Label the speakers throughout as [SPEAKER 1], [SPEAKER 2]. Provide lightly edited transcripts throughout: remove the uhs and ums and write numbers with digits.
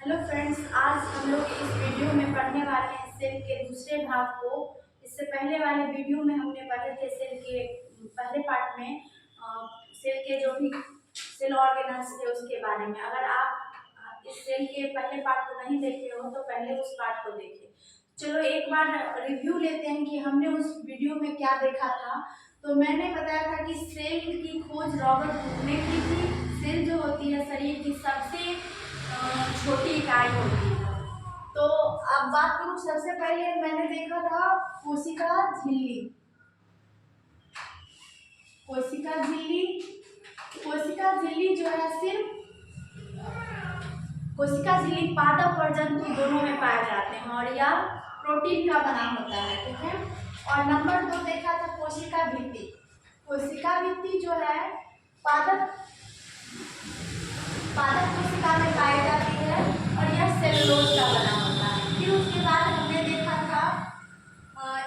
[SPEAKER 1] Hello friends, आज हम लोग इस वीडियो में पढ़ने वाले हैं सेल के दूसरे भाग को। इससे पहले वाले वीडियो में हमने पढ़े थे सेल के पहले पार्ट में सेल के जो भी सेल ऑर्गेनल्स थे उसके बारे में। अगर आप इस सेल के पहले पार्ट को नहीं देखे हो तो पहले उस पार्ट को देखिए। चलो एक बार रिव्यू लेते हैं कि हमने उस वीडियो में क्या देखा था। तो मैंने बताया था कि सेल की खोज रॉबर्ट हुक ने की थी। सेल जो होती है शरीर की सबसे छोटी इकाई होती है। तो अब बात करूं, सबसे पहले मैंने देखा था कोशिका झिल्ली। कोशिका झिल्ली कोशिका झिल्ली जो है सिर्फ कोशिका झिल्ली पादप और जंतु दोनों में पाए जाते हैं और यह प्रोटीन का बना होता है, ठीक है। और नंबर 2 देखा था कोशिका भित्ति। कोशिका भित्ति जो है पादप कोशिका में पाई जाती है और यह सेलुलोज का बना होता है। फिर उसके बाद हमने देखा था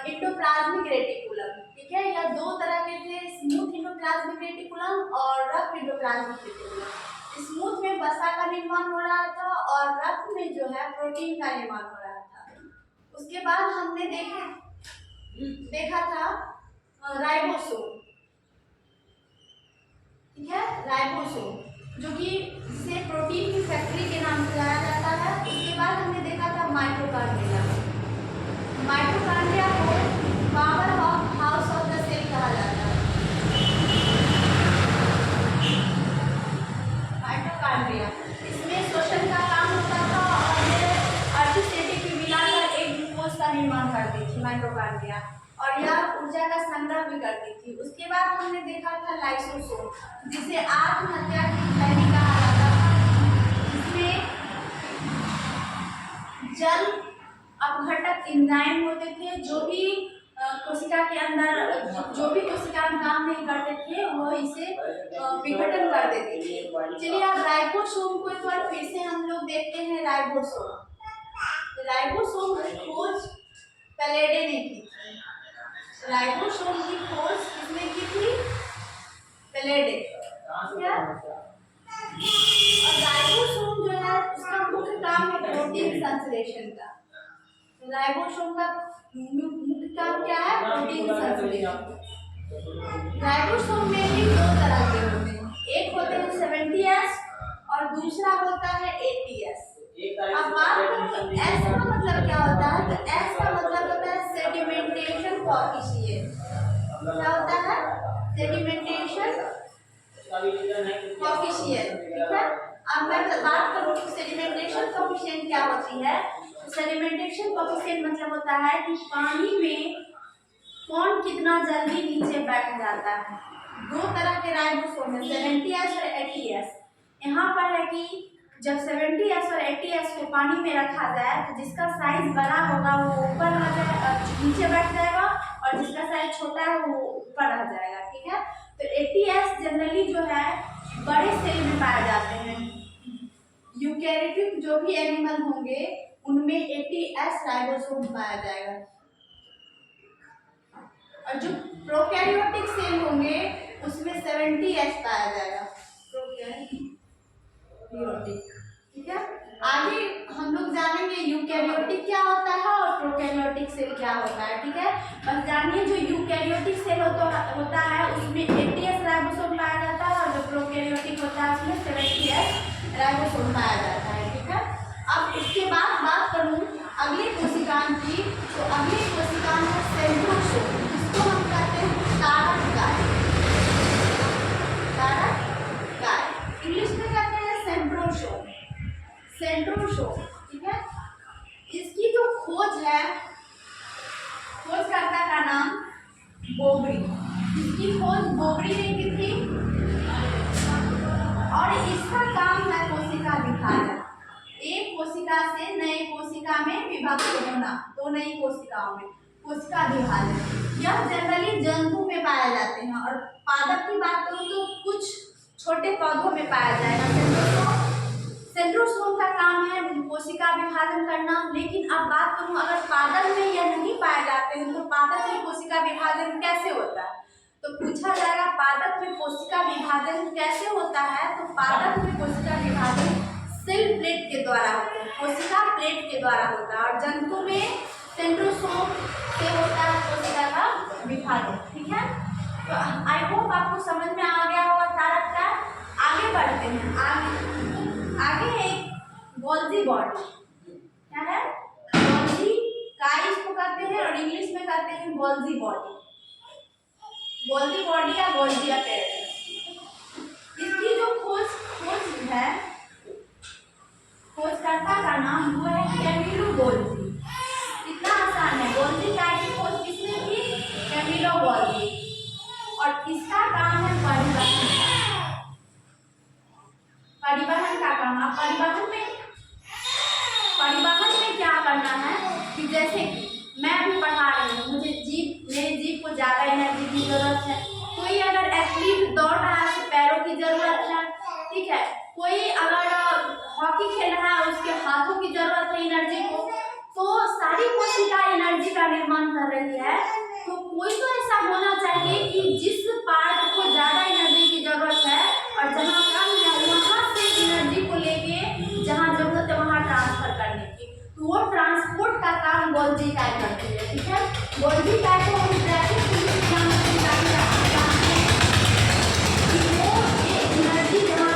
[SPEAKER 1] एंडोप्लाज्मिक रेटिकुलम, ठीक है। यह दो तरह के थे, स्मूथ एंडोप्लाज्मिक रेटिकुलम और रफ एंडोप्लाज्मिक रेटिकुलम। स्मूथ में वसा का निर्माण हो रहा था और रफ में जो है प्रोटीन का निर्माण हो रहा था। उसके बाद हमने देखा था राइबोसोम, ठीक है। राइबोसोम जो कि जिसे प्रोटीन की फैक्ट्री के नाम से जाना जाता है। उसके बाद हमने देखा था माइटोकॉन्ड्रिया। माइटोकॉन्ड्रिया को power house of the cell कहा जाता है। माइटोकॉन्ड्रिया इसमें श्वसन का काम होता था और ये अर्धशेषित में मिलाकर एक ग्लूकोज का निर्माण करती थी माइटोकॉन्ड्रिया, और यह ऊर्जा का संग्रह भी करती थी। उसके बाद हमने देखा था लाइसोसोम जिसे आत्महत्या की इकाई कहा जाता था। इसमें जल अपघटक एंजाइम होते थे जो भी कोशिका के अंदर जो भी कोशिका में काम नहीं करते थे वो इसे विघटन कर देते थे। चलिए अब राइबोसोम को एक बार फिर से हम लोग देखते हैं। राइबोसोम की खोज पैलेडे ने की थी। राइबोसोम की खोज किसने की थी? पैलेडे। क्या? और राइबोसोम जो है उसका मुख्य काम है प्रोटीन संश्लेषण का। राइबोसोम का मुख्य काम क्या है? प्रोटीन संश्लेषण। राइबोसोम में भी दो तरह के होते हैं, एक होते हैं 70S और दूसरा होता है 80S। अब बात करें एस का मतलब क्या होता है, तो एस का मतलब होता है सेडिमेंटेशन कोएफिशिएंट। क्या होता है? सेडिमेंटेशन कोएफिशिएंट, ठीक है। अब मैं बात करूं कि सेडिमेंटेशन कोएफिशिएंट क्या होती है। सेडिमेंटेशन कोएफिशिएंट मतलब होता है कि पानी में कौन कितना जल्दी नीचे बैठ जाता है। दो तरह के राइबोसोम है, 70S और 80S। यहाँ पर है कि जब 70S और 80S को पानी में रखा जाए तो जिसका साइज बड़ा होगा वो ऊपर रह जाएगा, नीचे बैठ जाएगा, और जिसका साइज छोटा है वो ऊपर रह जाएगा, ठीक है। तो 80S जनरली जो है बड़े सेल में पाए जाते हैं। यूकैरियोटिक जो भी एनिमल होंगे उनमें 80S राइबोसोम पाया जाएगा, और जो प्रोकैरियोटिक सेल होंगे उसमें 70S पाया जाएगा। प्रोकैरियोटिक, ठीक है। आगे हम लोग जानेंगे यूकैरियोटिक क्या होता है और प्रोकैरियोटिक सेल क्या होता है, ठीक है। बस जानिए जो यूकैरियोटिक सेल होता है उसमें 80S राइबोसोम पाया जाता है और जो प्रोकैरियोटिक होता है उसमें 70S राइबोसोम पाया जाता है, ठीक है। अब इसके बाद बात करूं अगले कोशिकांग की, तो अगले कोशिकांग है सेंट्रोसोम, जिसको हम कहते हैं कारक गाय। इंग्लिश में कहते हैं सेंट्रोसोम। सेंट्रोसोम, ठीक है। इसकी जो खोज है, खोजकर्ता का नाम बोबरी। इसकी खोज बोबरी ने की थी और इसका काम है कोशिका विभाजन। एक कोशिका से नए कोशिका में विभक्त होना, दो नई कोशिकाओं में कोशिका विभाजन। यह जनरली जंतु में पाए जाते हैं, और पादप की बात करूं तो कुछ छोटे पौधों में पाया जाएगा। सेंट्रोसोम का काम है कोशिका विभाजन करना। लेकिन अब बात करूं अगर पादप में यह नहीं पाए जाते हैं तो पादप में कोशिका विभाजन कैसे होता है, तो पूछा जाएगा पादप में कोशिका विभाजन कैसे होता है। तो पादप में कोशिका विभाजन सेल प्लेट के द्वारा होते हैं, कोशिका प्लेट के द्वारा होता है। और जंतु में सेंट्रोसोम से होता है कोशिका का विभाजन। ठीक है, तो आई होप आपको समझ में आ गया होगा सारा का। आगे बढ़ते हैं, आगे एक गोल्जी बॉडी, क्या है गोल्जी काय इसको कहते हैं और इंग्लिश में कहते हैं गोल्जी बॉडी, गोल्जी बॉडी या गोल्जी apparatus। इसकी जो खोज है, खोजकर्ता का नाम हुआ है कैमिलो गोल्जी। इतना आसान है, गोल्जी काय की खोज किसने की? Camillo Golgi. और इसका काम है परिवहन का काम। अब परिवहन में क्या करना है कि जैसे कि मैं अभी पढ़ा रही हूँ, मुझे मेरे जीभ को ज़्यादा एनर्जी की जरूरत है। कोई अगर एथलीट दौड़ रहा है तो पैरों की जरूरत है, ठीक है। कोई अगर हॉकी खेल रहा है उसके हाथों की जरूरत है एनर्जी को। तो सारी कोशिका एनर्जी का निर्माण कर रही है, तो कोई तो ऐसा होना चाहिए कि जिस पार्ट को ज़्यादा एनर्जी की जरूरत है और जहाँ कम है वहाँ से एनर्जी को लेके जहाँ जरूरत है वहाँ ट्रांसफर करने की, तो वो ट्रांसपोर्ट का काम गोल्जी काय करती है। ठीक है, गोल्जी काय को हम ट्रैफिक पुलिस एनर्जी जहाँ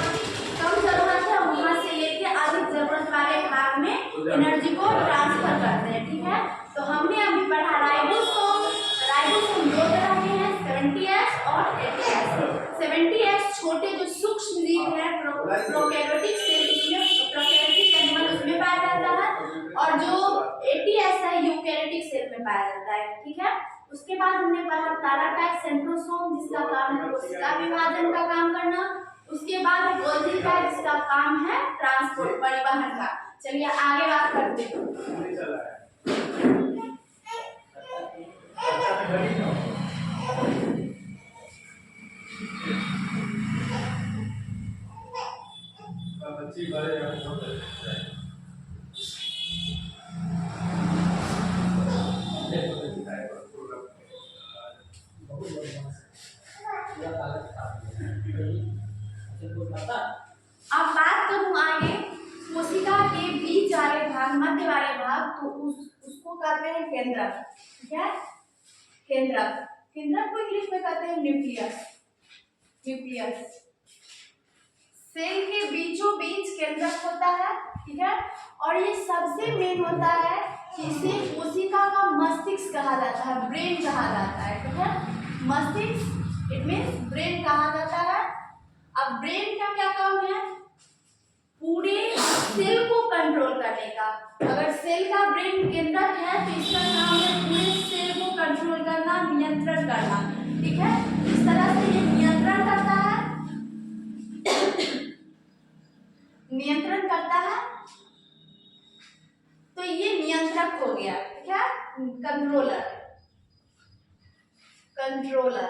[SPEAKER 1] कम जरूरत है वहाँ से लेके अधिक जरूरत वाले भाग में एनर्जी को ट्रांसफर करते हैं। ठीक है, तो हमने अभी पढ़ा राइबोसोम दो तरह के हैं, 70S और 80S। 70S छोटे जो सूक्ष्म जीव है प्रोकैरियोटिक सेल, इसमें प्रोकैरियोटिक एनिमल उसमें पाया जाता है, और जो 80S है यूकैरियोटिक सेल में पाया जाता है। ठीक है, उसके बाद हमने पढ़ा ताराटाइट सेंट्रोसोम जिसका काम है कोशिका विभाजन का काम करना। उसके बाद गोल्जी काय जिसका काम है ट्रांसपोर्ट परिवहन का। चलिए आगे बात करते हैं। अब बात करूं आगे कोशिका के बीच वाले भाग, मध्य वाले भाग, तो उसको कहते हैं केंद्रक। ठीक है, केंद्रक को इंग्लिश में कहते हैं न्यूक्लियस। सेल के बीचों बीच केंद्रक होता है। ठीक है, और ये सबसे मेन होता है कि इसे कोशिका का मस्तिष्क कहा जाता है, ब्रेन कहा जाता है। ठीक है, मस्तिष्क इट मींस ब्रेन कहा जाता है। अब ब्रेन का क्या काम है? पूरे सेल को कंट्रोल करने का। अगर सेल का ब्रेन केंद्रक है तो इसका काम है पूरे सेल को कंट्रोल करना, नियंत्रण करना। ठीक है, इस तरह से ये नियंत्रण करता है तो ये नियंत्रक हो गया। ठीक है, कंट्रोलर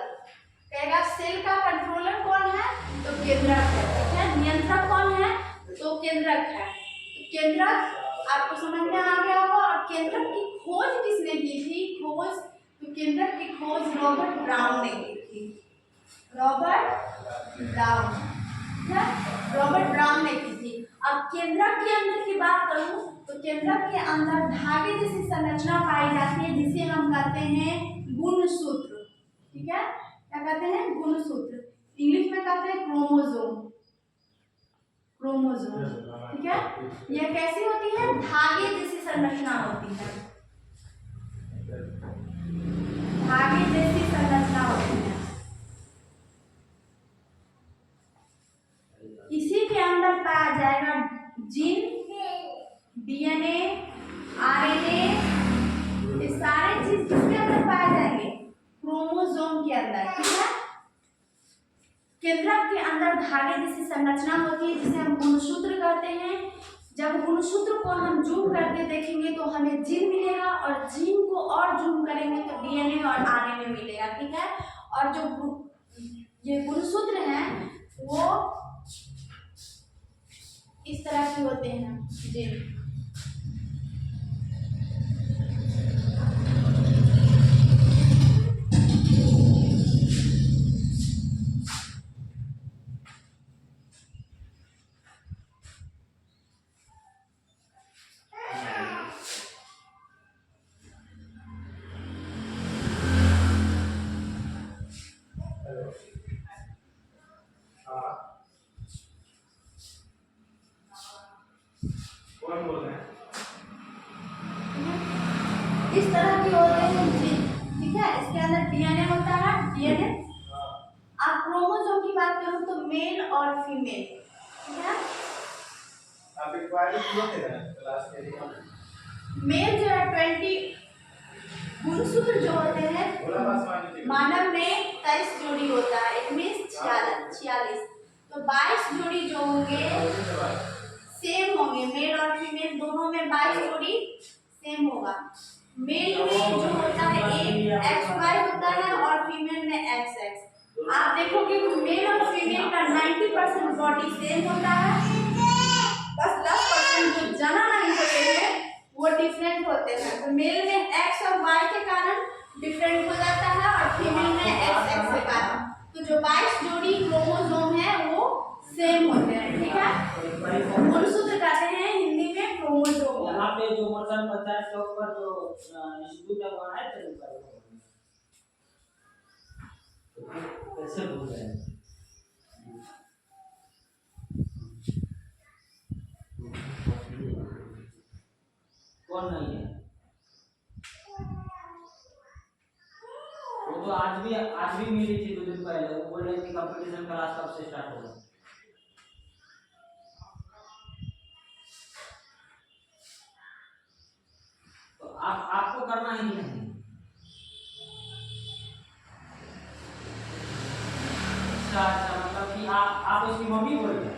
[SPEAKER 1] कहेगा सेल का कंट्रोलर कौन है? तो केंद्रक है। ठीक है, नियंत्रक कौन है? तो केंद्रक है। तो केंद्रक आपको समझ में आ गया होगा। और केंद्रक की खोज किसने की थी? तो केंद्रक की खोज रॉबर्ट ब्राउन ने की थी। रॉबर्ट ब्राउन ने की थी। अब केंद्रक के अंदर की बात करूं तो केंद्रक के अंदर धागे जैसी संरचना पाई जाती है जिसे हम कहते हैं गुणसूत्र। ठीक है, क्या कहते हैं? गुणसूत्र। इंग्लिश में कहते हैं क्रोमोसोम। ठीक है, यह कैसी होती है? धागे जैसी संरचना होती है, धागे जैसी संरचना होती है। इसी के अंदर पाया जाएगा जीन, डीएनए, आरएनए, ये सारे चीज किसके अंदर पाए जाएंगे? क्रोमोसोम के अंदर। ठीक है, केंद्रक के अंदर धागे जैसी संरचना होती है जिसे हम गुणसूत्र कहते हैं। जब गुणसूत्र को हम जूम करके देखेंगे तो हमें जीन मिलेगा, और जीन को और जूम करेंगे तो डीएनए और आरएनए मिलेगा। ठीक है, और जो ये गुणसूत्र हैं वो इस तरह के होते हैं जीन।
[SPEAKER 2] कौन बोल रहे हैं?
[SPEAKER 1] इस तरह के होते हैं जीन, ठीक है। इसके अंदर डीएनए होता है, डीएनए। आप क्रोमोसोम की बात करूं तो मेल और फीमेल, ठीक है।
[SPEAKER 2] आप एक बार पूरा थे ना क्लास के लिए?
[SPEAKER 1] मेल जो है 20 गुणसूत्र जो होते हैं मानव में 23 जोड़ी होता है, इट मींस 46। तो 22 जोड़ी जो होंगे सेम होंगे, मेल और फीमेल दोनों में 22 जोड़ी सेम होगा। मेल में जो होता है एक XY होता है और फीमेल में XX। आप देखोगे तो मेल और फीमेल का 90% बॉडी सेम होता है, बस 10% जो जना नहीं होते हैं वो डिफरेंट होते हैं। तो मेल में X और Y के कारण डिफरेंट हो जाता है और फीमेल में XX के कारण। तो जो 22 जोड़ी क्रोमोसोम है वो सेम होते हैं, ठीक है। गुणसूत्र कहते हैं हिंदी में क्रोमोसोम।
[SPEAKER 3] यहाँ पे जो मर्चन पंचायत चौक पर जो इंस्टीट्यूट है वहाँ है कैसे बोल रहे हैं? कौन नहीं है? वो तो आज भी मिली थी 2 दिन पहले। वो बोल रहे थे कंपटीशन क्लास कब से स्टार्ट होगा। तो आपको करना ही नहीं। अच्छा मतलब कि आप उसकी मम्मी बोल रहे हैं?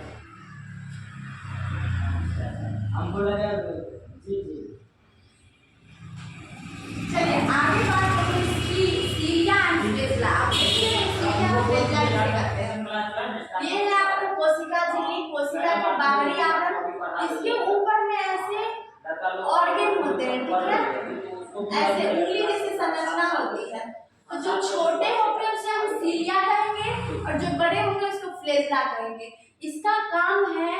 [SPEAKER 3] हमको लगा जी।
[SPEAKER 1] चलिए आगे बात करें सीरिया एंड फ्लेजला। आप देखिए सीरिया और फ्लेजला कैसे करते हैं। ये है आपका कोशिका झिल्ली, कोशिका के बाहरी आवरण, इसके ऊपर में ऐसे ऑर्गन होते हैं, ठीक है। ऐसे उंगली जैसी संरचना होती है। तो जो छोटे होंगे उसे हम सीरिया कहेंगे और जो बड़े होंगे उसको फ्लेजला कहेंगे। इसका काम है,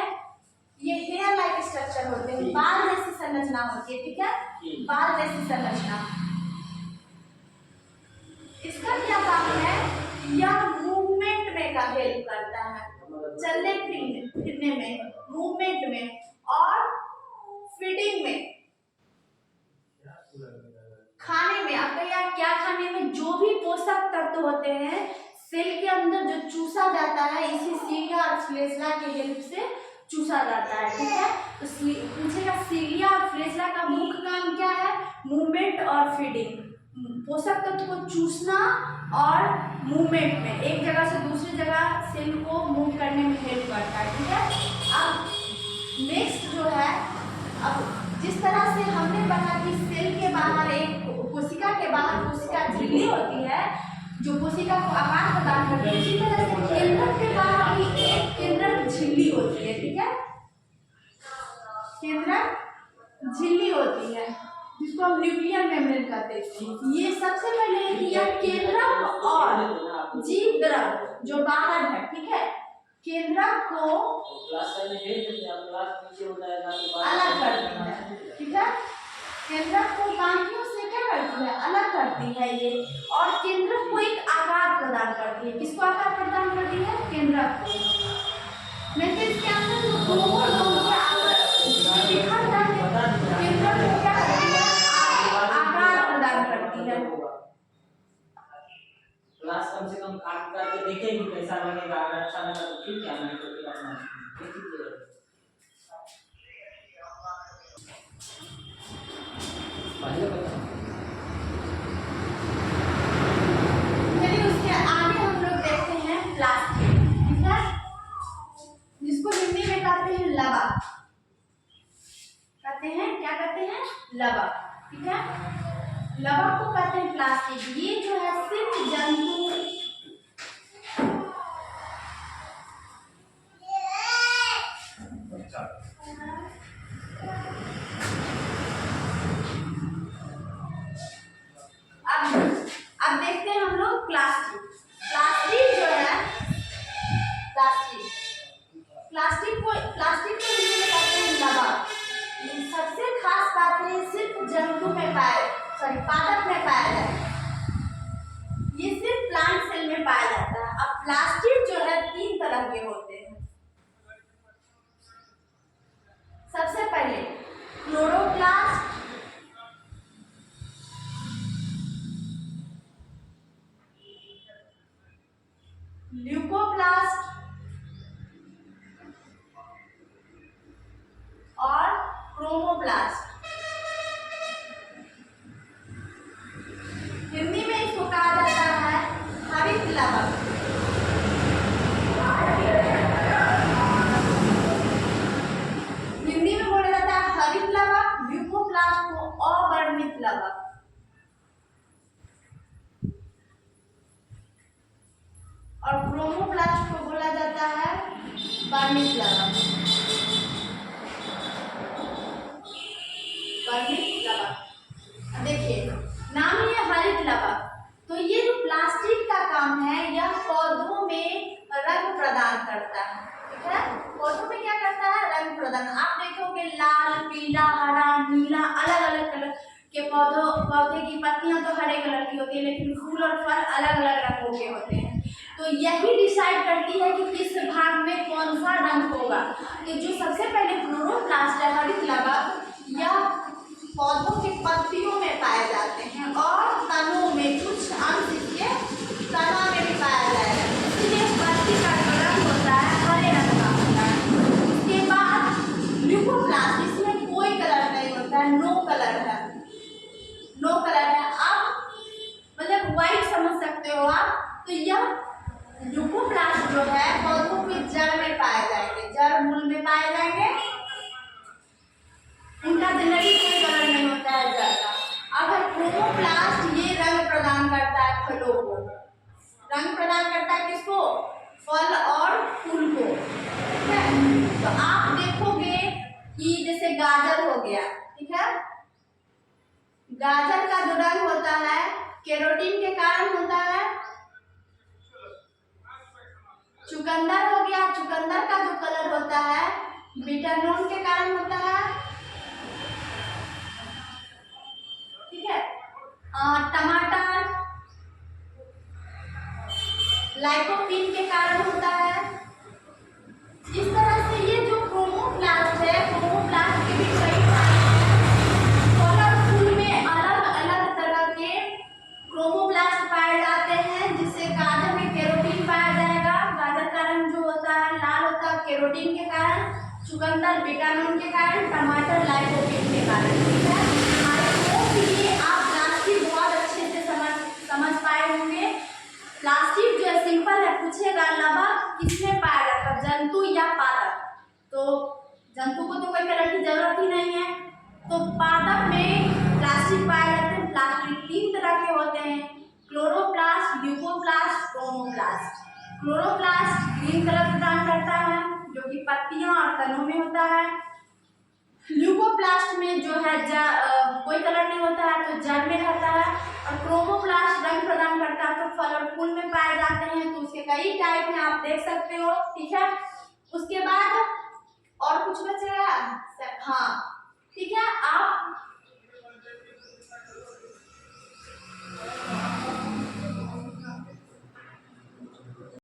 [SPEAKER 1] ये हेयर लाइक स्ट्रक्चर होते हैं, बाल जैसी संरचना होती है, ठीक है, बाल जैसी संरचना। इसका क्या काम है, यह मूवमेंट में का हेल्प करता है, चलने फिरने में, मूवमेंट में और फीडिंग में, खाने में। आपका यार क्या खाने में जो भी पोषक तत्व होते हैं सेल के अंदर जो चूसा जाता है, इसी सीरिया और फ्लेजला के हेल्प से चूसा जाता है, ठीक है। तो पूछेगा सीरिया और फ्लेजला का मुख्य काम क्या है, मूवमेंट और फीडिंग, पोषक तत्व को चूसना और मूवमेंट में, एक जगह से दूसरी जगह सेल को मूव करने में हेल्प करता है, ठीक है। अब नेक्स्ट जो है, अब जिस तरह से हमने पढ़ा कि सेल के बाहर एक कोशिका के बाहर कोशिका झिल्ली होती है जो कोशिका को आकार प्रदान करती है, इसी तरह से केंद्रक के बाहर भी एक केंद्रक झिल्ली होती है, ठीक है। केंद्रक झिल्ली होती है जिसको हम न्यूक्लियर मेम्ब्रेन कहते हैं। ये सबसे पहले यह केंद्रक और जीव द्रव जो बाहर है, ठीक है, केंद्रक को अलग करती है, ठीक है। केंद्रक को बाकियों से क्या करती है, अलग करती है ये, और केंद्रक को एक आकार प्रदान करती है। किसको आकार प्रदान करती है, केंद्रक को। इसके अंदर जो क्रोमोसोम के आकार दिखा जाता है, केंद्रक को क्या करती है, आकार प्रदान करती है।
[SPEAKER 3] क्लास कम से कम काट करके देखेंगे कैसा लगेगा। अगर अच्छा लगा तो ठीक है, नहीं तो फिर अपना देख लीजिए।
[SPEAKER 1] चलिए उसके आगे हम लोग देखते हैं प्लास्टिक, ठीक है, जिसको हिंदी में कहते हैं लबा। कहते हैं क्या कहते हैं, लबा, ठीक है। लबा को कहते हैं प्लास्टिक। ये जो है सिर्फ जंतु अब देखते हैं हम लोग प्लास्टिक। प्लास्टिक जो है, प्लास्टिक को हिंदी में कहते हैं लबा। सबसे खास बात है सिर्फ जंतु में पादप में पाया जाता है, ये सिर्फ प्लांट सेल में पाया जाता है। अब प्लास्टिक जो है 3 तरह के होते हैं। सबसे पहले क्रोमोप्लास्ट। हिंदी में इसको कहा जाता है हरित लवक। हिंदी में बोला जाता है हरित लवक, ल्यूकोप्लास्ट को अवर्णित लवक। और क्रोमोप्लास्ट को बोला जाता है वर्णित लवक। वर्णित लवक। देखिए नाम है हरित लवक, तो ये जो प्लास्टिक का काम है यह पौधों में रंग प्रदान करता है। ठीक है, पौधों में क्या करता है? रंग प्रदान। आप देखोगे लाल, पीला, हरा, नीला, अलग अलग कलर के पौधे की पत्तियां तो हरे कलर की होती है, लेकिन फूल और फल अलग अलग रंगों के होते हैं। तो यही डिसाइड करती है कि किस भाग में कौन सा रंग होगा। तो जो सबसे पहले क्लोरोप्लास्ट है हरित लवक, यह पौधों के पत्तियों में पाए जाते हैं और तनों में, कुछ अंश इसके तना में भी पाया जाएगा, इसलिए पत्ती का जो रंग होता है हरे रंग का होता है। उसके बाद ल्यूकोप्लास्ट, इसमें कोई कलर नहीं होता है, नो कलर है, नो कलर है। आप मतलब व्हाइट समझ सकते हो आप। तो यह ल्यूकोप्लास्ट जो है पौधों की जड़ में पाए जाएंगे, जड़ मूल में पाए जाएंगे। उनका जनरली कोई कलर नहीं होता है जड़ का। अगर क्रोमोप्लास्ट ये रंग प्रदान करता है फलों को, रंग प्रदान करता है किसको? फल और फूल को। ठीक है, तो आप देखोगे कि जैसे गाजर हो गया, ठीक है, गाजर का जो रंग होता है केरोटीन के कारण होता है। चुकंदर हो गया, चुकंदर का जो कलर होता है बीटानोन के कारण होता है। ठीक है, टमाटर लाइकोपीन के कारण होता है। इस तरह से ये जो क्रोमोप्लास्ट है, क्रोमोप्लास्ट के भी कई फल और फूल में अलग अलग तरह के क्रोमोप्लास्ट पाए जाते हैं, जिससे गाजर में केरोटीन पाया जाएगा। गाजर का रंग जो होता है लाल होता है केरोटीन के कारण, चुकंदर बीटानोन के कारण, टमाटर लाइकोपीन के कारण। ठीक है, ये आप प्लास्टिक बहुत अच्छे से समझ पाए होंगे। प्लास्टिक जो है सिंपल है, पूछेगा लवक किसमें पाया जाता है, जंतु या पादप? तो जंतु को तो कोई कलर की जरूरत ही नहीं है, तो पादप में प्लास्टिक पाए जाते हैं। प्लास्टिक 3 तरह के होते हैं, chloroplast, leucoplast, chromoplast. Chloroplast green colour प्रदान करता है जो कि पत्तियां और तनों में होता है। ल्यूकोप्लास्ट में जो है कोई कलर नहीं होता है, तो जड़ में रहता है। और क्रोमोप्लास्ट रंग प्रदान करता है, तो फल और फूल में पाए जाते हैं। तो उसके कई टाइप हैं, आप देख सकते हो। ठीक है, उसके बाद और कुछ बचेगा? हाँ, ठीक है, आप